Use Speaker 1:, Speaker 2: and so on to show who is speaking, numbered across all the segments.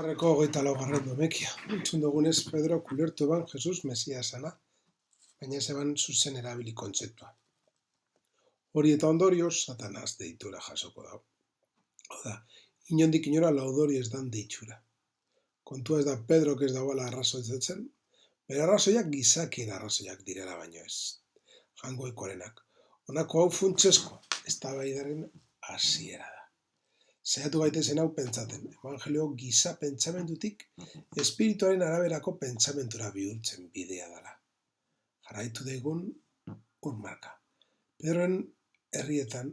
Speaker 1: Harreko 24. domekia. Entzun dugunez, Pedro kulertu eban Jesus Mesia esana, baina ez eban zuzen erabili kontzeptua. Hori eta ondorioz, Satanaz deitura jasoko dago. Oda, inondik inora laudori ez dan deitura. Kontua ez da Pedrok ez dagoela arrazoitzen, bere arrazoiak gizakien arrazoiak direla baino ez. Jangoikoarenak. Honako hau funtsesko, eztabaidaren hasiera da. Saiatu gaitezen hau pentsatzen, evangelio giza pentsamendutik espirituaren araberako pentsamentura bihurtzen bidea dela. Jarraitu daigun urmarka. Pedroen herrietan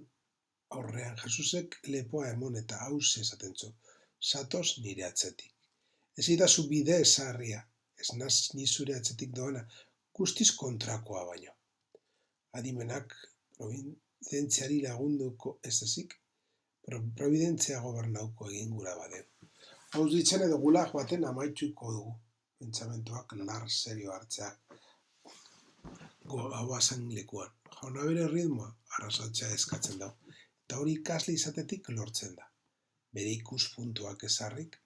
Speaker 1: aurrean Jesusek lepoa emon eta hause esaten zu, satoz nire atzetik. Ez itazu bide ezarria, ez naz ni zure atzetik doana, guztiz kontrakoa baino. Adimenak providentziari lagunduko ez ezik, providentzia gobernauko egin gura badeu. Hauz ditzen edo gulag baten amaitzuko dugu, pentsamentuak nar serio hartzea goazen lekuan. Jauna bere ritmoa arrasatzea eskatzen dau, eta hori ikasle izatetik lortzen da. Bere ikuspuntuak ezarrik,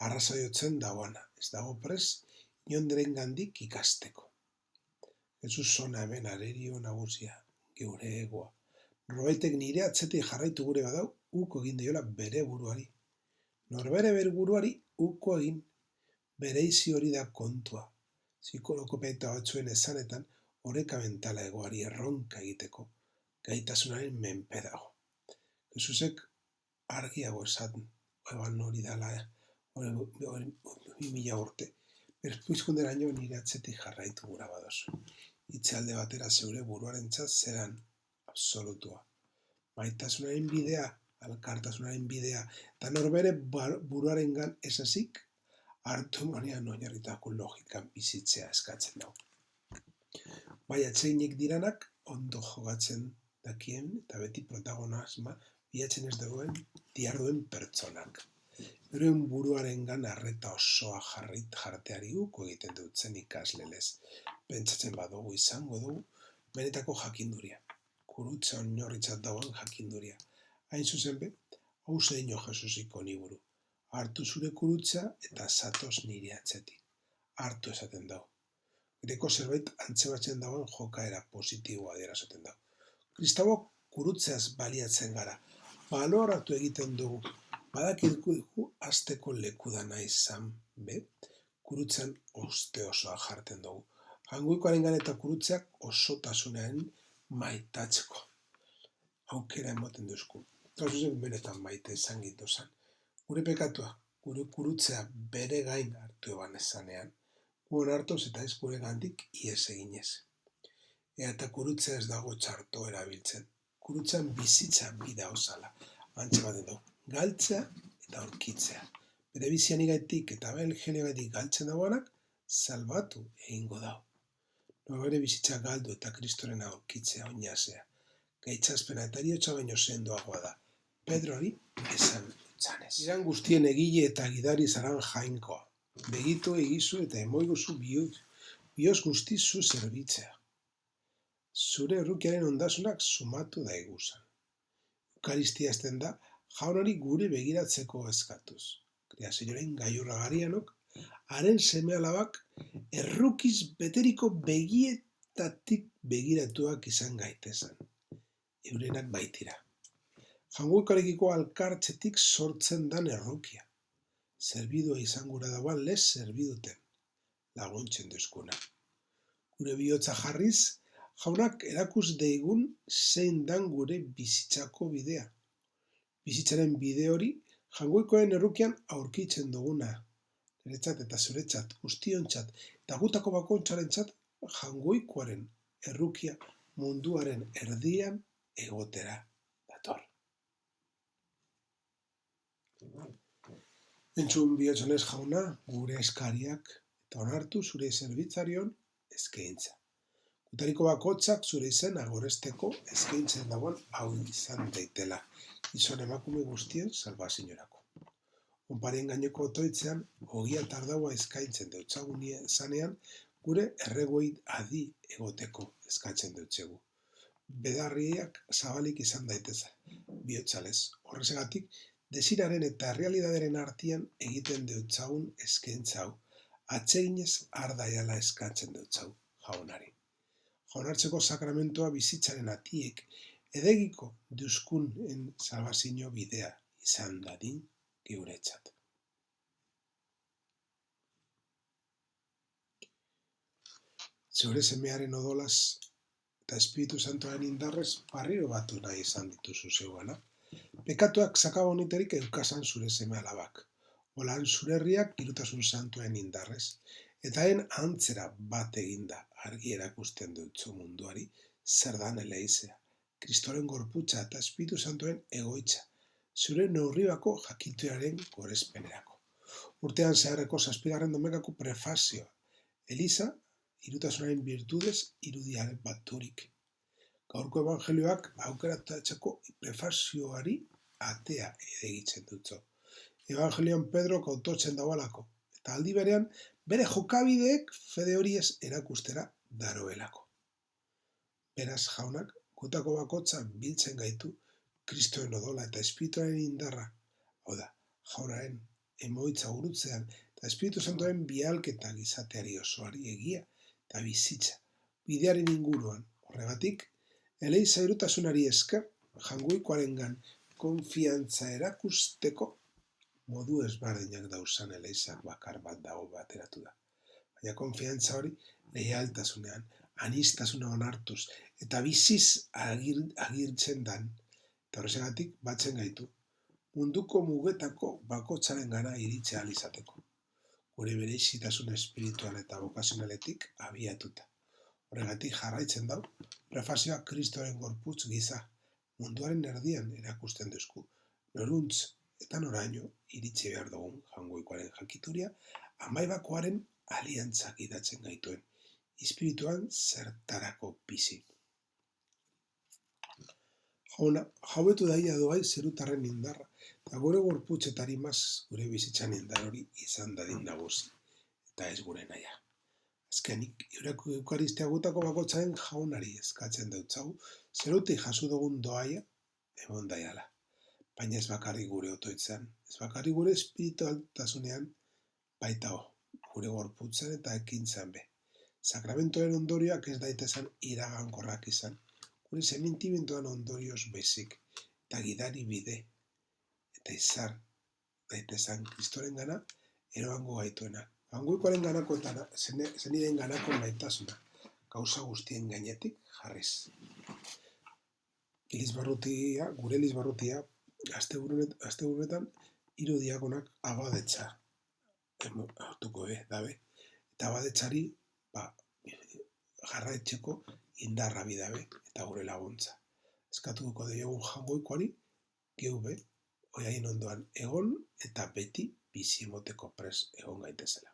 Speaker 1: arrasaiotzen dauana, ez dago pres, inonderen gandik ikasteko. Jesus zona hemen arerio nagusia, geure egoa. Norbaitek nire atzetik jarraitu gure badau, uko egin diola bere buruari. Norbere buruari uko egin, bere izi hori da kontua. Psikologopeta batzuen esanetan, oreka mentala egoari erronka egiteko, gaitasunaren menpe dago. Jesusek argiago esaten, eban hori dala, hori 2000 urte, berpuizkunderaino nire atzetik jarraitu gura badozu. Itxalde batera zeure buruarentzat zeran absolutua. Maitasunaren bidea, alkartasunaren bidea, eta norbere buruarengan esazik, hartu manean oinarritako logikan bizitzea eskatzen dago. Bai atseinek diranak ondo jogatzen dakien eta beti protagonismoa bilatzen ez dagoen diarduen pertsonak. Euren buruarengan arreta osoa jarteari uko egiten dutzen ikaslelez. Pentsatzen badugu izango dugu benetako jakinduria. Kurutza oinorritzat dagoen jakinduria. Hain zuzen be, hause dino Jesusiko niburu. Hartu zure kurutza eta zatoz nire atzetik. Hartu esaten dago. Greko zerbait antzebatzen dagoen jokaera positiboa adierazten dago. Kristauok kurutzeaz baliatzen gara. Baloratu egiten dugu. Badakilku azteko lekudana izan, be? Kurutzen oste osoa jarten dugu. Jangoikoarengan eta kurutzeak osotasunean maitatzeko. Aukera emoten duzku. Gauzuzek benetan maite izan gintuzan. Gure pekatua, gure kurutzea bere gain hartu eban ezanean, guen hartoz eta ez gure gandik ies eginez. Eta kurutzea ez dago txarto erabiltzen. Kurutzean bizitza bida osala. Antxe baten dugu. Galtzea eta aurkitzea. Bere bizian igaitik eta belgenegaitik galtzen dagoanak, salbatu egingo dau. Bere bizitza galdu eta kristoren aurkitzea oinazea. Gaitzazpena eta eriotza baino sendoagoa da. Pedroari esan utzanez. Iran guztien egile eta gidari zaran jainkoa. Begitu egizu eta emoiguzu bioz guztizu zerbitzea. Zure errukiaren ondasunak sumatu da eguzan. Eukaristia ezten da, jaunari gure begiratzeko eskatuz. Kreazioaren gaiurragarianok, haren seme-alabak errukiz beteriko begietatik begiratuak izan gaitezan. Eurenak baitira. Jangoikoarekiko alkartzetik sortzen dan errukia. Zerbidua izan gura dagoan lez zerbiduten. Laguntzen duzkuna. Gure bihotza jarriz, jaunak erakus deigun zein dan gure bizitzako bidea. Bizitzaren bide hori, jangoikoen errukian aurkitzen duguna. Niretzat eta zuretzat, guztiontzat, eta gutako bakontzarentzat, jangoikoaren errukia munduaren erdian egotera dator. Entzun bihotzonez jauna, gure eskariak, eta onartu zure zerbitzarion eskaintza. Gutariko bakotzak zure izen agoresteko eskaintzen dagoen hau izan daitela. Gizon emakume guztien salbazioarako. Onparien gaineko otoitzean, ogia tardaua eskaintzen deutzagun zanean, gure erregoi adi egoteko eskatzen deutzegu. Bedarriak zabalik izan daiteza, bihotzalez. Horrezegatik, desiraren eta errealidaderen artean egiten deutzagun eskaintza hau, atseginez ardaiala eskatzen deutzau jaunari. Jaunartzeko sakramentua bizitzaren atiek edegiko duzkunen salbazio bidea izan dadin geuretzat. Zeure semearen odolaz eta Espiritu Santoaren indarrez barriro batu nahi izan dituzu zeugana. Pekatuak sakaboniterik eukasan zure seme alabak. Olan zure herriak Hirutasun Santuaren indarrez, eta antzera bat eginda argi erakusten dutzu munduari zer dan eleizea, Kristoren gorputza eta Espiritu Santoaren egoitza, zure neurribako jakituaren gorespenerako. Urtean zeharreko 7. domekako prefazioa, Eliza, Hirutasunaren virtudez irudiaren baturik. Gaurko evangelioak aukeratatzeko prefazioari atea egitzen dutzo. Evangelioan Pedro kontotzen dagoelako, eta aldi berean bere jokabideek fede horiez erakustera daroelako. Beraz jaunak, gutako bakotza biltzen gaitu Kristoen odola eta Espirituaren indarra, hau da, jaunaren emoitza gurutzean eta Espiritu Santoaren bialketa gizateari osoari egia eta bizitza, bidearen inguruan. Horregatik, Eleiza Hirutasunari esker, jangoikoarengan konfiantza erakusteko modu ezberdinak dauzan Eleizak bakar bat dago bateratu da. Baina konfiantza hori leialtasunean, anistasuna onartuz eta biziz agirtzen dan, eta horregatik batzen gaitu, munduko mugetako bakotzaren gana iritze ahal izateko, gure berezitasun espiritual eta bokazionaletik abiatuta. Horregatik jarraitzen dau, prefazioa Kristoren gorputz giza, munduaren erdian erakusten duzku, noruntz eta noraino iritsi behar dugun jangoikoaren jakituria, amaibakoaren aliantzak idatzen gaituen, espirituan zertarako bizi. Jauna, jauetu daia doai zerutarren indarra, eta gure gorputz eta harimaz gure bizitzan indar hori izan dadin nagusi, eta ez gure naia. Azkenik, eureko eukaristia gutako bakotzaren jaunari eskatzen deutzagu, zerutik jaso dugun doaia, emon daiala. Baina ez bakarrik gure otoitzan, ez bakarrik gure espiritualtasunean, baita gure gorputzan eta ekintzan be. Sakramentoen ondorioak ez daitezan iragankorrak izan, gure sentimentuan ondorioz bezik, eta gidari bide, eta izar daitezan Kristoren gana, eroango gaituena. Jangoikoaren ganako eta zeniden ganako maitasuna, gauza guztien gainetik jarriz. Gure Elizbarrutia, asteburunetan, 3 diakonak abadetza hartuko dabe, eta abadetzari jarraitzeko indarra bidabe eta gure laguntza. Eskatuko diogun jangoikoari, geu be, oiain ondoan egon eta beti bizi emoteko pres egon gaitezela.